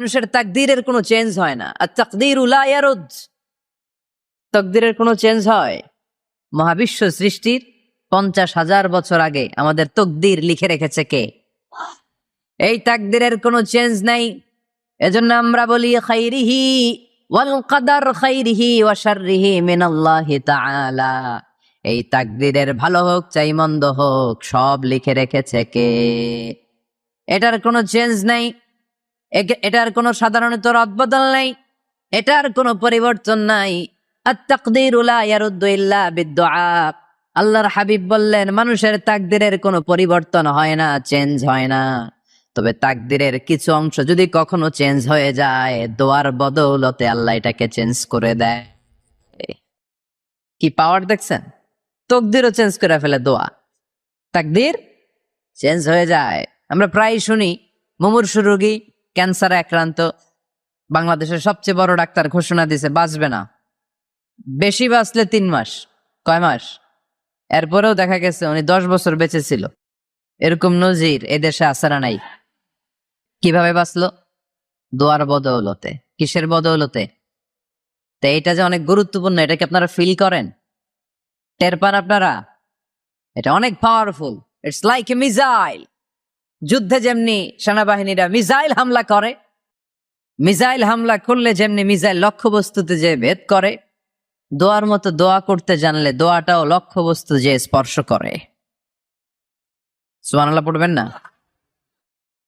মানুষের তাকদীরের কোনো চেঞ্জ হয় না। আর তাকদীরু লা ইয়ারুদ, তাকদীরের কোনো চেঞ্জ হয়? মহাবিশ্ব সৃষ্টির 50,000 বছর আগে আমাদের তকদীর লিখে রেখেছে কে? এই তাকদীরের কোনো চেঞ্জ নাই। এজন্য আমরা বলি খাইরিহি ওয়াল কদর, খাইরিহি ওয়া শাররিহি মিনাল্লাহি তাআলা। এই তাকদীরের ভালো হোক চাই মন্দ হোক সব লিখে রেখেছে কে? এটার কোনো চেঞ্জ নাই, এটার কোনো সাধারণত রদবদল নাই, এটার কোনো পরিবর্তন নাই। আত-তাকদীরু লা ইয়ারুদ্দু ইল্লা বিদ-দুআ। আল্লাহর হাবিব বললেন মানুষের তাকদীরের কোনো পরিবর্তন হয় না, চেঞ্জ হয় না। তবে তাকদীরের কিছু অংশ যদি কখনো চেঞ্জ হয়ে যায়, দোয়ার বদৌলতে আল্লাহ এটাকে চেঞ্জ করে দেয়। কি পাওয়ার দেখছেন? তকদীরও চেঞ্জ করে ফেলে দোয়া, তাকদীর চেঞ্জ হয়ে যায়। আমরা প্রায় শুনি মুমূর্ষু রোগী, ক্যান্সারে আক্রান্ত, বাংলাদেশের সবচেয়ে বড় ডাক্তার ঘোষণা দিছে বাঁচবে না, বেশি বাঁচলে 3 মাস। কয় মাস? এরপরেও দেখা গেছে উনি 10 বছর বেঁচে ছিল। এরকম নজির এদেশে আছে না নাই? কিভাবে বাঁচলো? দোয়ার বদৌলতে। কিসের বদৌলতে? তো এটা যে অনেক গুরুত্বপূর্ণ, এটা কি আপনারা ফিল করেন, টের পান আপনারা? এটা অনেক powerful. It's like a missile. যুদ্ধে যেমনি সেনাবাহিনীরা মিসাইল হামলা করে, মিসাইল হামলা করলে যেমনি মিসাইল লক্ষ্যবস্তুতে যে ভেদ করে, দোয়ার মতো দোয়া করতে জানলে দোয়াটাও লক্ষ্যবস্তু যে স্পর্শ করে। সুবহানাল্লাহ পড়বেন না?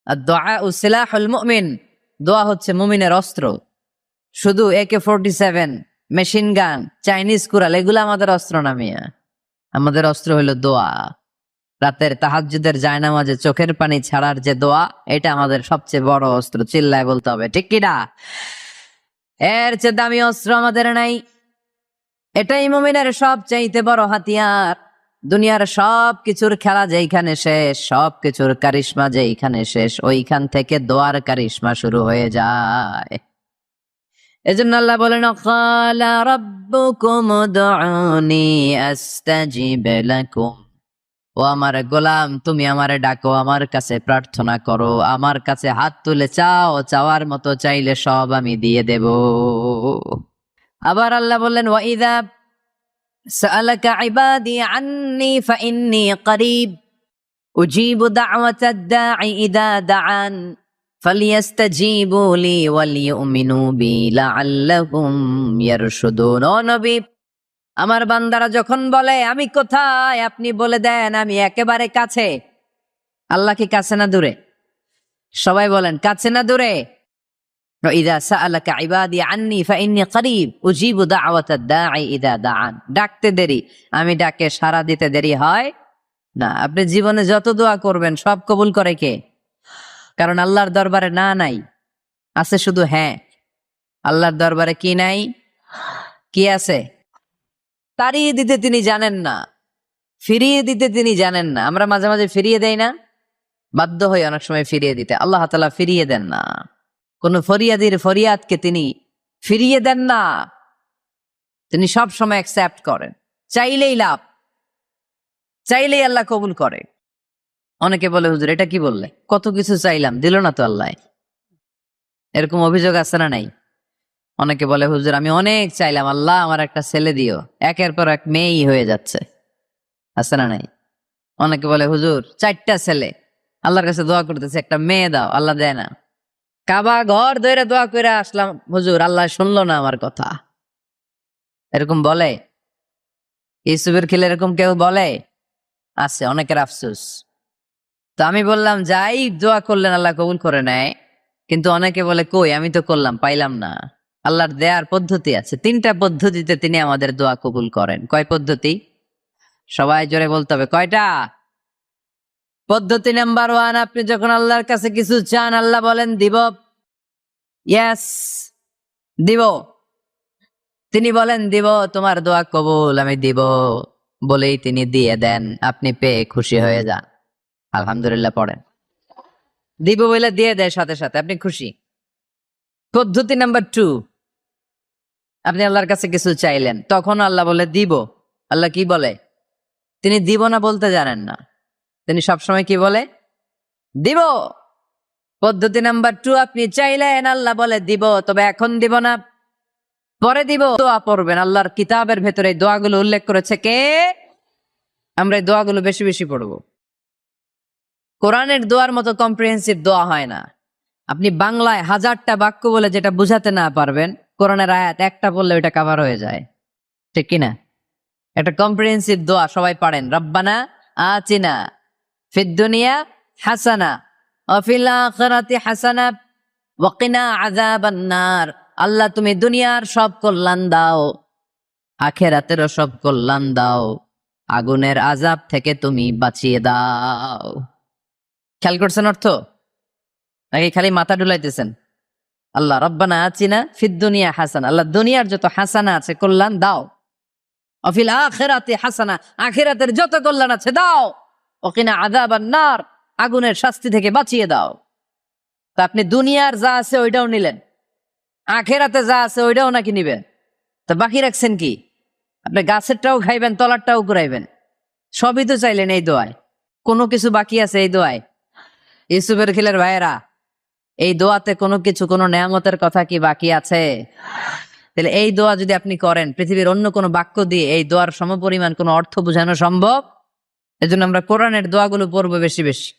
আদ-দুআউ সিলাহুল মুমিন। দোয়া হচ্ছে মুমিনের অস্ত্র। শুধু AK-47, machine gun, Chinese Corel এগুলো আমাদের অস্ত্র না মিয়া। আমাদের অস্ত্র হলো দোয়া। রাতের তাহাজ্জুদের জায়নামাজে চোখের পানি ছাড়ার যে দোয়া, এটা আমাদের সবচেয়ে বড় অস্ত্র। চিল্লায় বলতে হবে, ঠিক কি না? এর চেয়ে দামি অস্ত্র আমাদের নাই। এটাই মুমিনের সবচাইতে বড় হাতিয়ার। দুনিয়ার সব কিছুর খেলা যেইখানে শেষ, সব কিছুর কারিশমা যেইখানে শেষ, ওইখান থেকে দোয়ার কারিশমা শুরু হয়ে যায়। এজন্য আল্লাহ বলেন ক্বালা রাব্বুকুম উদউনি আস্তাজিব লাকুম। ও আমার গোলাম, তুমি আমারে ডাকো, আমার কাছে প্রার্থনা করো, আমার কাছে হাত তুলে চাও, চাওয়ার মতো চাইলে সব আমি দিয়ে দেব। আবার আল্লাহ বললেন ওয়া ইযা সাআলাকা ইবাদি আন্নী ফাইন্নী করিব উজিবু দাওয়াতাদ দাঈ ইযা দাআন ফালিয়াস্তাজিবু লি ওয়ালিউমিনু বি লাআল্লাহুম ইয়ারশুদুন। ও নবী, আমার বান্দারা যখন বলে আমি কোথায়, আপনি বলে দেন আমি একেবারে কাছে। আল্লাহ কি কাছে না দূরে? সবাই বলেন কাছে না দূরে? ইযা সাআলাকা ইবাদি আন্নী ফাইন্নী করিব উজিবু দাওয়াতাদ দাঈ ইযা দাআন। ডাকতে দেরি, আমি ডাকে সাড়া দিতে দেরি হয় না। আপনি জীবনে যত দোয়া করবেন সব কবুল করে কে? কারণ আল্লাহর দরবারে না নাই, আছে শুধু হ্যাঁ। আল্লাহর দরবারে কি নাই? কি আছে? তাড়িয়ে দিতে তিনি জানেন না, ফিরিয়ে দিতে তিনি জানেন না। আমরা মাঝে মাঝে ফিরিয়ে দেই না? বাধ্য হয়ে অনেক সময় ফিরিয়ে দিতে। আল্লাহ তাআলা ফিরিয়ে দেন না। কোন ফরিয়াদির ফরিয়াদকে তিনি ফিরিয়ে দেন না, তিনি সব সময় অ্যাকসেপ্ট করেন। চাইলেই লাভ, চাইলেই আল্লাহ কবুল করে। অনেকে বলে হুজুর এটা কি বললে, কত কিছু চাইলাম দিল না তো আল্লাহ। এরকম অভিযোগ আছে না নাই? অনেকে বলে হুজুর আমি অনেক চাইলাম, আল্লাহ আমার একটা ছেলে দিও, একের পর এক মেয়েই হয়ে যাচ্ছে। আছে না নাই? অনেকে বলে হুজুর 4টা ছেলে, আল্লাহর কাছে দোয়া করতেছে একটা মেয়ে দাও, আল্লাহ দেয় না। কাবা ঘর ধরে দোয়া করে আসলাম, হুজুর আল্লাহ শুনলো না আমার কথা। এরকম বলে? ইউসুফের খিলে এরকম কেউ বলে? আছে, অনেকের আফসোস। তো আমি বললাম যাই দোয়া করলেন আল্লাহ কবুল করে নেয়, কিন্তু অনেকে বলে কই আমি তো করলাম পাইলাম না। আল্লাহর দেয়ার পদ্ধতি আছে, 3টা পদ্ধতিতে তিনি আমাদের দোয়া কবুল করেন। কয় পদ্ধতি? সবাই জোরে বলতে হবে, কয়টা? পদ্ধতি নাম্বার 1, আপনি যখন আল্লাহর কাছে কিছু চান আল্লাহ বলেন দিব, ইয়েস দিব। তিনি বলেন দিব, তোমার দোয়া কবুল, আমি দিব বলেই তিনি দিয়ে দেন। আপনি পেয়ে খুশি হয়ে যান, আলহামদুলিল্লাহ পড়েন। দিব বলে দিয়ে দেয় সাথে সাথে, আপনি খুশি। পদ্ধতি নাম্বার 2, আপনি আল্লাহর কাছে কিছু চাইলেন, তখন আল্লাহ বলে দিব। আল্লাহ কি বলে? তিনি দিব না বলতে জানেন না, তিনি সবসময় কি বলে? দিব। পদ্ধতি নাম্বার 2, আপনি চাইলেন, আল্লাহ বলে দিব, তবে এখন দিব না, পরে দিব। দোয়া পড়বেন। আল্লাহর কিতাবের ভেতরে এই দোয়াগুলো উল্লেখ করেছে কে? আমরা এই দোয়াগুলো বেশি বেশি পড়বো। কোরআনের দোয়ার মতো কম্প্রিহেন্সিভ দোয়া হয় না। আপনি বাংলায় 1000টা বাক্য বলে যেটা বুঝাতে না পারবেন, কোরআনের আয়াত একটা বললে ওইটা কভার হয়ে যায়, ঠিক কিনা? একটা কম্প্রিহেন্সিভ দোয়া সবাই পারেন। রব্বানা আতিনা ফিদ দুনিয়া হাসানা ওয়া ফিল আখিরাতি হাসানা ওয়া কিনা আযাবান নার। আল্লাহ তুমি দুনিয়ার সব কল্যাণ দাও, আখিরাতেরও সব কল্যাণ দাও, আগুনের আযাব থেকে তুমি বাঁচিয়ে দাও। খেয়াল করছেন অর্থ, নাকি খালি মাথা ডুলাইতেছেন? আল্লাহ রব্বানা আতিনা ফিদ দুনিয়া হাসানা, আল্লাহ দুনিয়ার যত হাসানা আছে কল্যাণ দাও, অফিল আখিরাতি হাসানা, আখিরাতের যত কল্যাণ আছে দাও, ওকিনা আযাবান নার, আগুনের শাস্তি থেকে বাঁচিয়ে দাও। তা আপনি দুনিয়ার যা আছে ওইটাও নিলেন, আখিরাতে যা আছে ওইটাও নাকি নিবেন, তা বাকি রাখছেন কি? আপনি গাছেরটাও খাইবেন, তলারটাও ঘুরাইবেন, সবই তো চাইলেন এই দোয়ায়। কোনো কিছু বাকি আছে এই দোয়ায়? ইউসুফের খিলের ভাইয়েরা, এই দোয়াতে কোনো কিছু, কোনো নেয়ামতের কথা কি বাকি আছে? তাহলে এই দোয়া যদি আপনি করেন, পৃথিবীর অন্য কোনো বাক্য দিয়ে এই দোয়ার সমপরিমাণ কোনো অর্থ বোঝানো সম্ভব? এজন্য আমরা কোরআনের দোয়াগুলো পড়বো বেশি বেশি।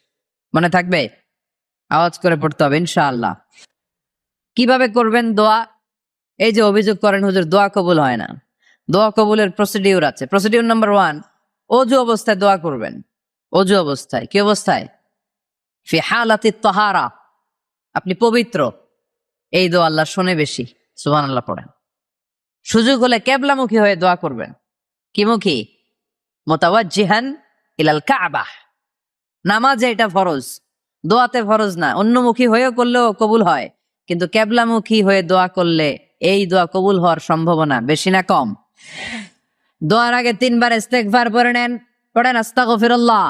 মনে থাকবে? আওয়াজ করে পড়তে হবে ইনশাআল্লাহ। কিভাবে করবেন দোয়া? এই যে অভিযোগ করেন হুজুর দোয়া কবুল হয় না, দোয়া কবুলের প্রসিডিউর আছে। প্রসিডিউর নাম্বার 1, অজু অবস্থায় দোয়া করবেন। অজু অবস্থায়। কি অবস্থায়? ফি হালাতি তাহারা, আপনি পবিত্র। এই দোয়া আল্লাহ শোনে বেশি, সুবহানাল্লাহ পড়েন। সুযোগ হলে কেবলামুখী হয়ে দোয়া করবেন। কি মুখী? মুতাওয়াজ্জিহান ইলাল কাবাহ। নামাজে এটা ফরজ, দোয়াতে ফরজ না। অন্যমুখী হয়েও করলেও কবুল হয়, কিন্তু কেবলামুখী হয়ে দোয়া করলে এই দোয়া কবুল হওয়ার সম্ভাবনা বেশি না কম? দোয়ার আগে 3 বার ইস্তেগফার পড়ে নেন। পড়েন আস্তাগফিরুল্লাহ,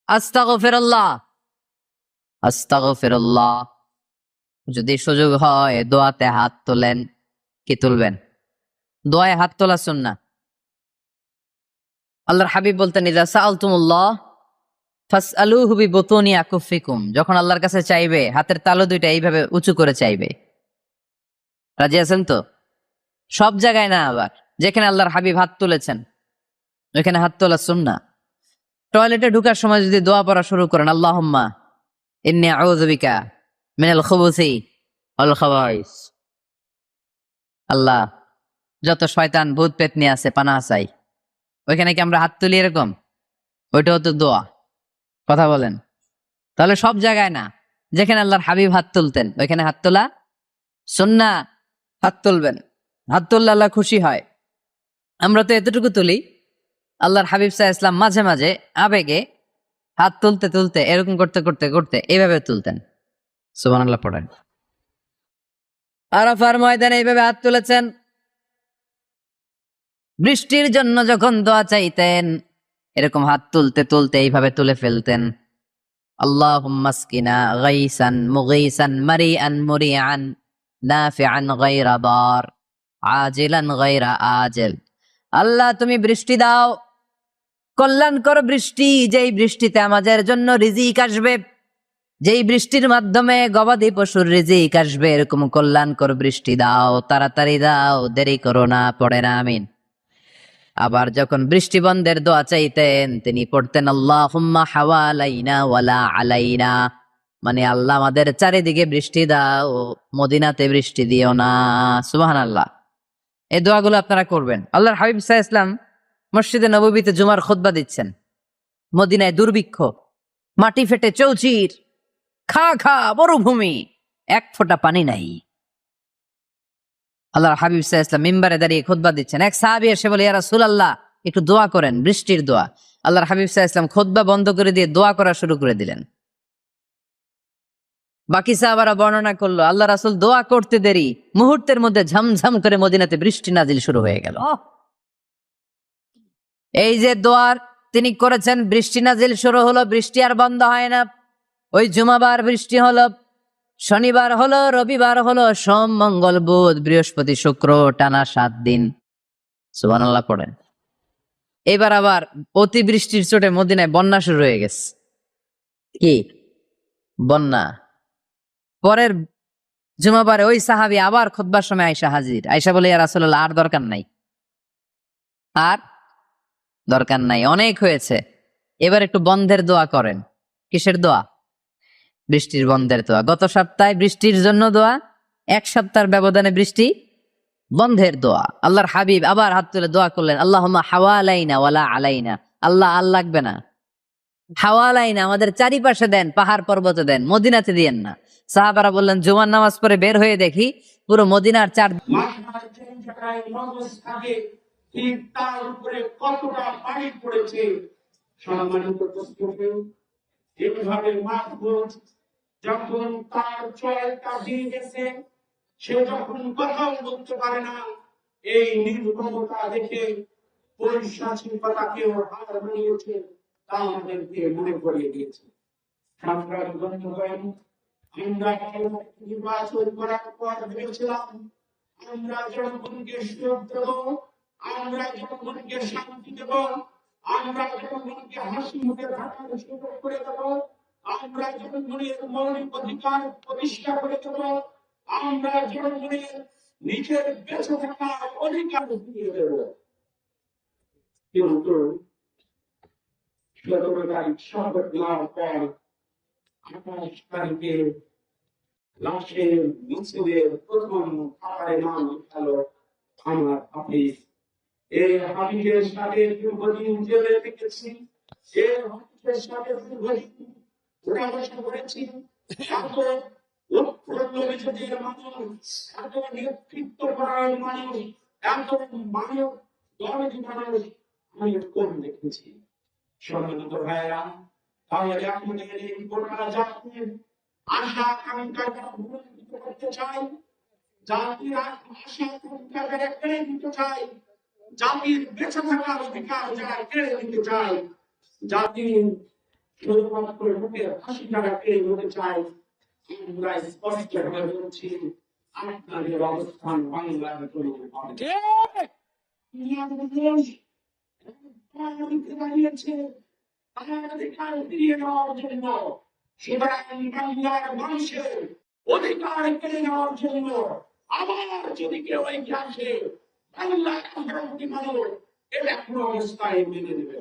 আস্তাগফিরুল্লাহ, আস্তাগফিরুল্লাহ। যদি সুযোগ হয় দোয়াতে হাত তোলেন। কি তুলবেন? দোয়ায় হাত তোলা সুন্নাহ। আল্লাহর হাবিব বলতেন, ইযা সাআলতুমুল্লাহ ফাসআলুহু বিবুতুনি আকুফিকুম, যখন আল্লাহর কাছে চাইবে হাতের তালু দুইটা এইভাবে উঁচু করে চাইবে। রাজি আছেন তো? সব জায়গায় না, আবার যেখানে আল্লাহর হাবিব হাত তুলেছেন ওইখানে হাত তোলা সুন্নাহ। টয়লেটে ঢুকার সময় যদি দোয়া পড়া শুরু করেন, আল্লাহুম্মা ইন্নী আউযু বিকা মিনাল খুবুসি ওয়াল খাবাইস, আল্লাহ যত শয়তান ভূত পেতনি আছে পানাহ চাই, ওইখানে কি আমরা হাত তুলি এরকম? ওইটাও তো দোয়া। কথা বলেন। তাহলে সব জায়গায় না, যেখানে আল্লাহর হাবিব হাত তুলতেন ওইখানে হাত তোলা সুন্নাহ। হাত তুলবেন, হাত তুললে আল্লাহ খুশি হয়। আমরা তো এতটুকু তুলি, আল্লাহর হাবিব সাল্লাল্লাহু আলাইহি ওয়াসাল্লাম মাঝে মাঝে আবেগে হাত তুলতে তুলতে এরকম করতে করতে করতে এইভাবে তুলতেন। সুবহানাল্লাহ পড়েন। আরাফার ময়দানে এইভাবে হাত তুলেছেন। বৃষ্টির জন্য যখন দোয়া চাইতেন এরকম হাত তুলতে তুলতে এইভাবে তুলে ফেলতেন। আল্লাহুম্মা আসকিনা গাইসান মুগীসান মারিআন মুরিআন নাফিআন গায়রা দার আজিলান গায়রা আজিল। আল্লাহ তুমি বৃষ্টি দাও, কল্যাণকর বৃষ্টি, যেই বৃষ্টিতে আমাদের জন্য রিজিক আসবে, যেই বৃষ্টির মাধ্যমে গবাদি পশুর রিজিক আসবে, এরকম কল্যাণকর বৃষ্টি দাও, তাড়াতাড়ি দাও, দেরি করো না। পড়েন আমিন। আবার যখন বৃষ্টি বন্ধের দোয়া চাইতেন তিনি পড়তেন আল্লাহুম্মা হাওয়ালাইনা ওয়ালা আলাইনা, মানে আল্লাহ আমাদের চারিদিকে বৃষ্টি দাও, মদিনাতে বৃষ্টি দিও না। সুবহানাল্লাহ। এই দোয়াগুলো আপনারা করবেন। আল্লাহর হাবিব সাল্লাল্লাহু আলাইহি ওয়াসাল্লাম মসজিদে নববীতে জুমার খুতবা দিচ্ছেন। মদিনায় দুর্ভিক্ষ, মাটি ফেটে চৌচির, খা খা মরুভূমি, এক ফোঁটা পানি নাই। আল্লাহর হাবিব সাল্লাল্লাহু আলাইহি ওয়াসাল্লাম মিম্বারে দাঁড়িয়ে খুতবা দিচ্ছেন। এক সাহাবী এসে বলে, ইয়া রাসূলুল্লাহ একটু দোয়া করেন, বৃষ্টির দোয়া। আল্লাহর হাবিব সাল্লাল্লাহু আলাইহি ওয়াসাল্লাম খুতবা বন্ধ করে দিয়ে দোয়া করা শুরু করে দিলেন। বাকি সাহাবারা বর্ণনা করলো, আল্লাহ রাসূল দোয়া করতে দেরি, মুহূর্তের মধ্যে ঝমঝম করে মদিনাতে বৃষ্টি নাজিল শুরু হয়ে গেল। এই যে দোয়ার তিনি করেছেন, বৃষ্টি নাজিল শুরু হলো, বৃষ্টি আর বন্ধ হয় না। ওই জুমাবার বৃষ্টি হলো, শনিবার হলো, রবিবার হলো, সোম মঙ্গল বুধ বৃহস্পতি শুক্র, টানা 7 দিন। সুবহানাল্লাহ পড়েন। এবার আবার অতিবৃষ্টির চোটে মদিনায় বন্যা শুরু হয়ে গেছে। কি বন্যা? পরের জুমাবারে ওই সাহাবী আবার খুতবার সময় আয়েশা হাজির, আয়েশা বলে ইয়া রাসূলুল্লাহ আর দরকার নাই, আর দরকার নাই, অনেক হয়েছে, এবার একটু বন্ধের দোয়া করেন। কিসের দোয়া? বৃষ্টির বন্ধের দোয়া। গত সপ্তাহে বৃষ্টির জন্য দোয়া, এক সপ্তাহের ব্যবধানে বৃষ্টি বন্ধের দোয়া। আল্লাহর হাবিব আবার হাত তুলে দোয়া করলেন, আল্লাহুম্মা হাওয়ালাইনা ওয়ালা আলাইনা, আল্লাহ আর লাগবে না, হাওয়ালাইনা আমাদের চারিপাশে দেন, পাহাড় পর্বতে দেন, মদিনাতে দিয়েন না। সাহাবারা বললেন জুমার নামাজ পড়ে বের হয়ে দেখি পুরো মদিনার চার মাথায় যে জায়গায় মগজ থাকে ঠিক তার উপরে কতটা পানি পড়েছে। সম্মানিত উপস্থিতি, এইভাবে মাহবুব যখন তার চয়টা দিয়ে গেছে, সে যখন কথাও বলতে পারে না, এই নির্মমতা দেখে পরিশ্রাসিকতাকেও হার মানিয়েছে, তা আমাদেরকে মনে করিয়ে দিয়েছে। সংগ্রামী বন্ধুগণ, আমরা নির্বাচন করার পর ভেবেছিলাম আমরা জনগণকে সুযোগ দেব, আমরা জনগণকে শান্তি দেব, আমরা জনগণকে হাসি মুখে থাকার সুযোগ করে দেব, আমরা জনগণের মৌলিক অধিকার প্রতিষ্ঠা করে দেব, আমরা জনগণের নিজের বেঁচে থাকার অধিকার দিয়ে দেব। কিন্তু 17 তারিখ শপথ নেওয়ার পর 28 তারিখে লাশের মিছিলের প্রথম খাবারের নাম হলো আমার হাফিজ। এই হাফিজের সাথে দীর্ঘদিন জেলে থেকেছি, এই হাফিজের সাথে দীর্ঘদিন উঠাবসা করেছি। এত লক্ষ লক্ষ মানুষ, এত নেতৃত্ব করার মানুষ, এত মানব দরদি মানুষ আমি কম দেখেছি। সম্মানিত ভাইরা, তাহলে আমাদের এই গোটা জাতির আশা আকাঙ্ক্ষা পূরণ করতে চাই, জাতির আশা আকাঙ্ক্ষা যারা কেড়ে নিতে চাই, জাতির বেঁচে থাকার অধিকার যারা কেড়ে নিতে চাই, জাতির শুধুমাত্র মুখের হাসি যারা কেড়ে নিতে চাই, আমরা স্পষ্ট ভাবে বলছি আপনাদের অবস্থান বাংলার কোনো হবে দাঁড়িয়েছে তার অধিকার ফিরিয়ে নেওয়ার জন্য। সুতরাং বাংলার মানুষের অধিকার কেড়ে নেওয়ার জন্য আবার যদি কেউ এগিয়ে আসে, বাংলার আগ্রহী মানুষ এটা কোনো অবস্থায় মেনে নেবে।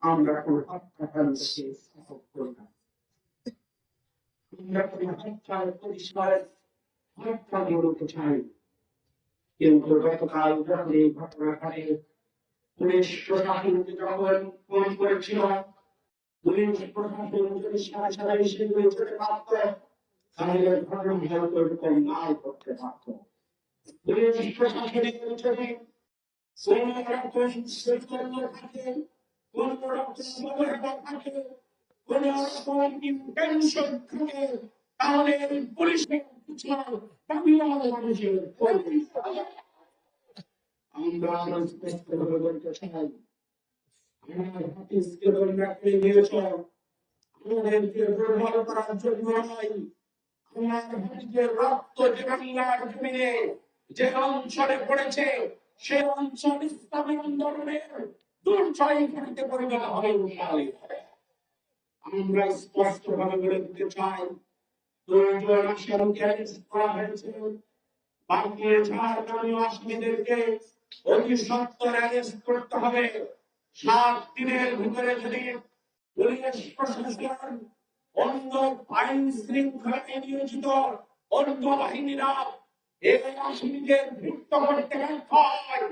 আমরা কোনো হত্যাকাণ্ডকে সাপোর্ট করি না, আমরা কোনো হত্যার পরিষ্কার হত্যা করতে চাই। কিন্তু গতকাল রাতে ঘটনাঘটে পুলিশ প্রশাসনকে যখন ফোন করেছিল, পুলিশ প্রশাসন যদি সারা সারা এসে যেতে পারত, তাহলে ঘটনা হয়তো এরকম নাও করতে পারত। পুলিশ প্রশাসনের যদি কোনো রকম শৈথন্য থাকে, কোনো রকম মনোভাব থাকে, কোনো রকম ইন্টেনশন থাকে, তাহলে পুলিশের পিছনে বাংলার মানুষের আমরা স্পষ্টভাবে বলতে চাই, আমার হাফিজকে রাখতে নিয়েছ আমাদেরকে দুর্বল করার জন্য নয়। আমার হাফিজের রক্ত যে বাংলার জমিনে যে অঞ্চলে পড়েছে, সে অঞ্চল ইসলামী আন্দোলনের দুর্জয় করতে পরিণত হবে। আমরা স্পষ্টভাবে বলে দিতে চাই, 2 জন আসামিকে অ্যারেস্ট করা হয়েছে, বাকি ঝাড়খণ্ডী আসামিদেরকে অতি সত্বর অ্যারেস্ট করতে হবে। 7 দিনের ভিতরে যদি পুলিশ প্রশাসন, অন্য আইন শৃঙ্খলায় নিয়োজিত অন্য বাহিনীরা এই আসামিদের মুক্ত করতে ব্যর্থ হয়,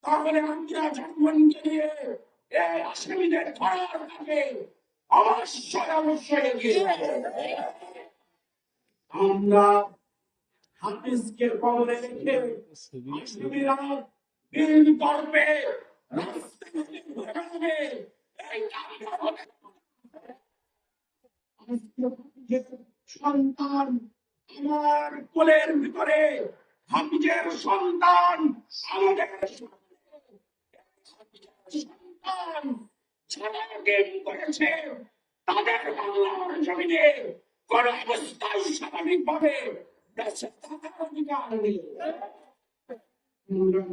তাহলে আমরা জনগণকে নিয়ে এই আসামিদের ধরার কাজে অবশ্যই এগিয়ে যাব। আমরা হাফিজকে কবরে রেখে আসামিরা বীর গর্বে সন্তান আমার কোলের ভিতরে, হাফিজের সন্তান আমাদের সন্তান যারা জ্ঞান করেছে, তাদের বাংলার জমিনে কোন অবস্থায় স্বাভাবিকভাবে বেঁচে থাকার অধিকার নেই।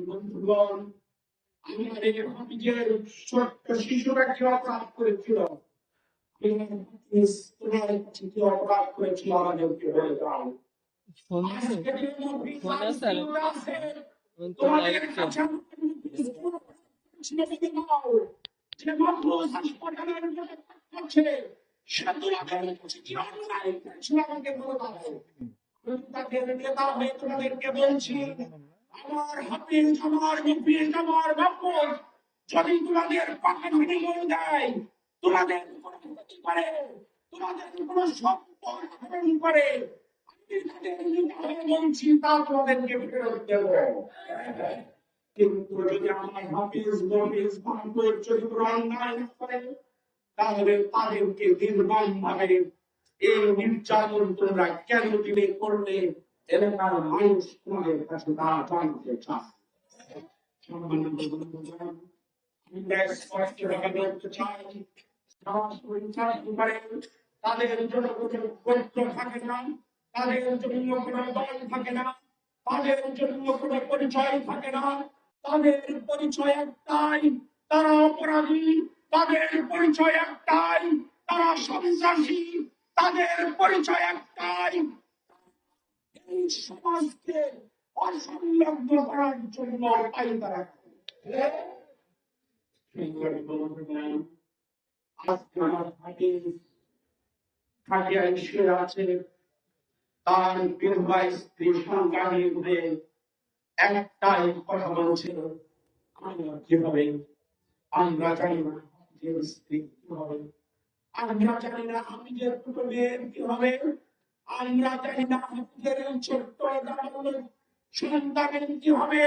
বন্ধুগণ, আমাদের হাফিজের ছোট্ট শিশুরা কি অপরাধ করেছিল, তোমার কাছে কি অপরাধ করেছিল আমাদেরকে বলে দাও। ফোন আছে আজকে যে নবী ফোন আছে আর সাল্লাল্লাহু আছে, তো তোমাদের লাইভ কাছে আমি বলে দাও, যে মাহফুজ হাসপাতালের মধ্যে আছে, সে তোমাদের কাছে কি অন্যায় করেছিল আমাকে বলে দাও। তাদের নেতা হয়ে তোমাদেরকে বলছি, আমার হাফিজ, আমার মুফিজ, আমার মাহফুজ যদি তোমাদের পাকা বিনিময় দেয়, তোমাদের কোনো ক্ষতি করে, তোমাদের কোনো সম্পদ হরণ করে, আমি তাদের নেতা হয়ে বলছি তা তোমাদেরকে ফেরত দেব। কিন্তু যদি আমার হাফিজ, মফিজ, মাহফুজ যদি কোনো অন্যায় না করে, তাহলে তাদেরকে নির্মম ভাবে এই নির্যাতন তোমরা কেন দিলে করলে, এলাকার মানুষ তোমাদের কাছে তা জানতে চায়। সম্মানিত বন্ধুগণ, আমরা স্পষ্টভাবে বলতে চাই, সমাজ পরিচালন করে তাদের জন্য কোনো গোত্র থাকে না, তাদের জন্য কোনো দল থাকে না, তাদের জন্য কোনো পরিচয় থাকে না, তাদের পরিচয় একটাই, তারা অপরাধী, তাদের পরিচয় একটাই, তারা সন্ত্রাসী, তাদের পরিচয় একটাই, এই সমাজকে অসংলগ্ন করার জন্য পায়তারা করে। আজকে আমার থাকিয়া ঈশ্বর আছে, তার বিধবা স্ত্রী সন্তানের মধ্যে একটাই কথা বলছিল, আমরা কিভাবে, আমরা জানি না যে স্ত্রী কি হবে, আমরা জানি না হাফিজের কুটুমের কি হবে, আমরা জানি না হাফিজের ছোট্ট সন্তানের কি হবে।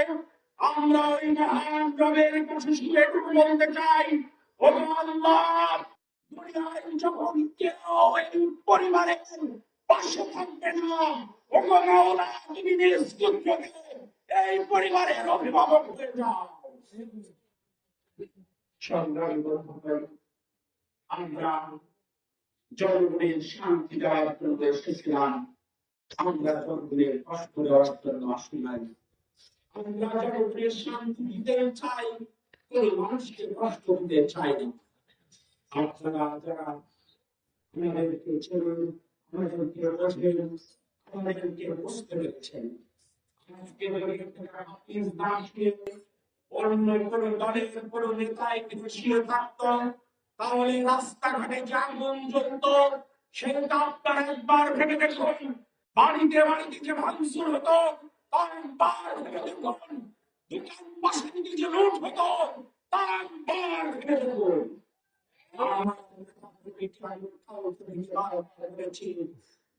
আমরা ওই মহান রবের কাছে শুয়ে বলতে চাই, ও আল্লাহ, দুনিয়ায় যখন কেউ এই পরিবারের পাশে থাকবে না, ও মাওলা, তুমি নিজ পুত্রকে এই পরিবারের অভিভাবক হয়ে যাও। সংগ্রামী বন্ধুগণ, আমরা জনগণের শান্তি দেওয়ার জন্য এসেছিলাম, আমরা জনগণের কষ্ট দেওয়ার জন্য আসি নাই। আমরা জনগণের শান্তি দিতে চাই, কোন মানুষকে কষ্ট দিতে চাই না। আপনারা যারা আমাদেরকে ছিলেন, আমাদেরকে বোঝেন, আমাদেরকে বুঝতে পেরেছেন, আজকে হাফিজ দাসকে অন্য কোন দলের কোন নেতায় বসিয়ে থাকত, তাহলে রাস্তাঘাটে যে আগুন জ্বলত, সেটা আপনারা একবার ভেবে দেখুন। বাড়িতে বাড়িতে যে ভাঙচুর হতো, তার একবার ভেবে দেখুন। দোকান বাসাতে যে লুট হতো, তার একবার ভেবে দেখুন।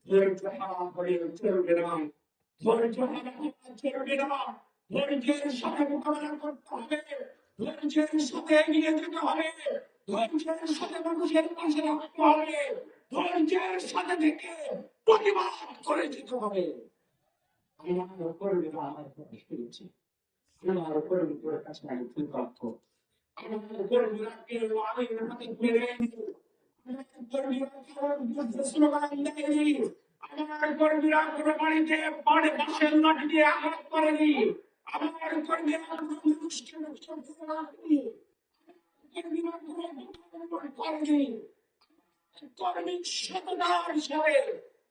ধৈর্য হারা করে চলবে না, ধৈর্য হারা চলবে না, ধৈর্যের সাথে মোকাবেলা করতে হবে, ধৈর্যের সাথে এগিয়ে যেতে হবে, ধৈর্যের সাথে মানুষের পাশে রাখতে হবে, ধৈর্যের সাথে থেকে প্রতিবাদ করে যেতে হবে। আমার কর্মীরা আমার কাছে শুনেছি, আমার কর্মীদের কাছে আমি কৃতজ্ঞ। আমার কর্মীরা কেউ আইনের হাতে তুলে নেয়নি, আমার কর্মীরা কারোর বিরুদ্ধে স্লোগান দেয়নি, আমার কর্মীরা কোনো বাড়িতে বাঁশের লাঠি দিয়ে আঘাত করেনি, আমার কর্মীরা কোনো মানুষকে নষ্ট করেনি, কর্মীরা কোনো করেনি। কর্মী সততার সাথে,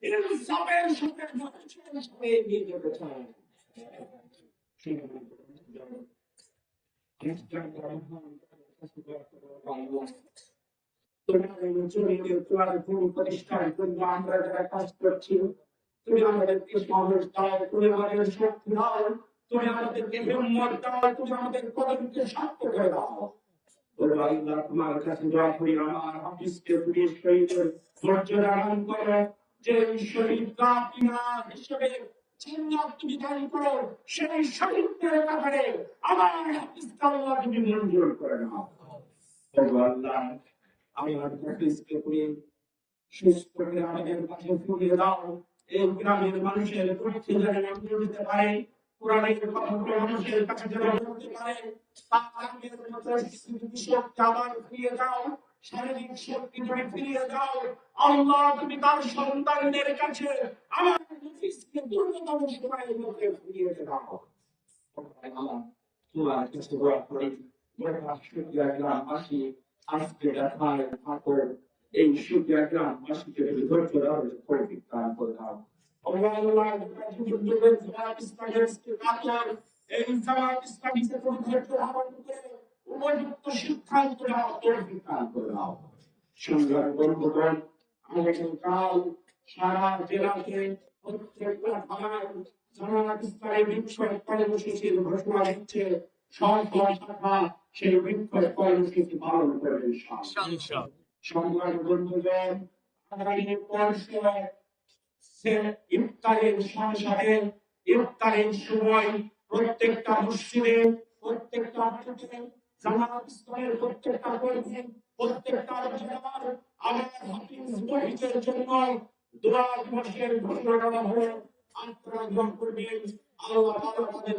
ইনসাফের সাথে, ধৈর্যের সাথে এগিয়ে যেতে চায়। তোমার জমিকে তোমার ভূমি পরিষ্কার করবো, আমরা যারা কাজ করছি, তুমি আমাদেরকে সাহস দাও, তুমি আমাদের শক্তি দাও, তুমি আমাদেরকে হিম্মত দাও, তুমি আমাদের কদমকে শক্ত করে দাও। আল্লাহ, তোমার কাছে দোয়া করি, আমার হাফিজকে তুমি শহীদের মর্যাদা দান করো, যে শহীদ কাফিলা হিসেবে জান্নাত তুমি দান করো, সেই শহীদদের ব্যাপারে আমার হাফিজকে আল্লাহ তুমি মঞ্জুর করে নাও। আল্লাহ, আমার হাফিজকে তুমি সুস্থ করে আমাদের কাছে ফিরিয়ে দাও, এই গ্রামের মানুষের পক্ষে যেন এগিয়ে যেতে পারে, কোরআনের কথাগুলো মানুষের কাছে যেন বলতে পারে, তার আগের মতো শক্তি আবার ফিরিয়ে দাও, শারীরিক শক্তি তুমি ফিরিয়ে দাও। আল্লাহ, তুমি তার সন্তানদের কাছে আমার হাফিজকে দুর্গতম সময়ের মধ্যে ফিরিয়ে দাও। আল্লাহ, তোমার কাছে দোয়া করি, গ্রামবাসী আজকে দেখায় থাকো, এই সুবিধা গ্রামবাসীকে ধৈর্য ধরে তৌফিক দান করে দাও। আল্লাহ আল্লাহ যুগের জামাত ইসলামের ইস্তেকামত এই জামাত ইসলামীকে ধৈর্য ধারণ করে উপযুক্ত সিদ্ধান্ত নেওয়ার তৌফিক দান করে দাও। সংগ্রামী বন্ধুগণ, আগামীকাল সারা জেলাতে প্রত্যেকটা থানায় জামাত ইসলামী বিক্ষোভ কর্মসূচির ঘোষণা দিচ্ছে। সব শাখা সেই বিক্ষোভ কর্মসূচি পালন করবে ইনশাআল্লাহ। সংগ্রামী বন্ধুগণ, আগামী পরশু ইফতারের সাথে ইফতারের সময় প্রত্যেকটা মসজিদে, প্রত্যেকটা মাঠে জামাত ইসলামের প্রত্যেকটা কর্মী, প্রত্যেকটা জেলার আমার হাফিজ মুহিতের জন্য দোয়া দিবসের ঘোষণা করা হলো। আপনারা দোয়া করবেন, আল্লাহ তাআলা তাদের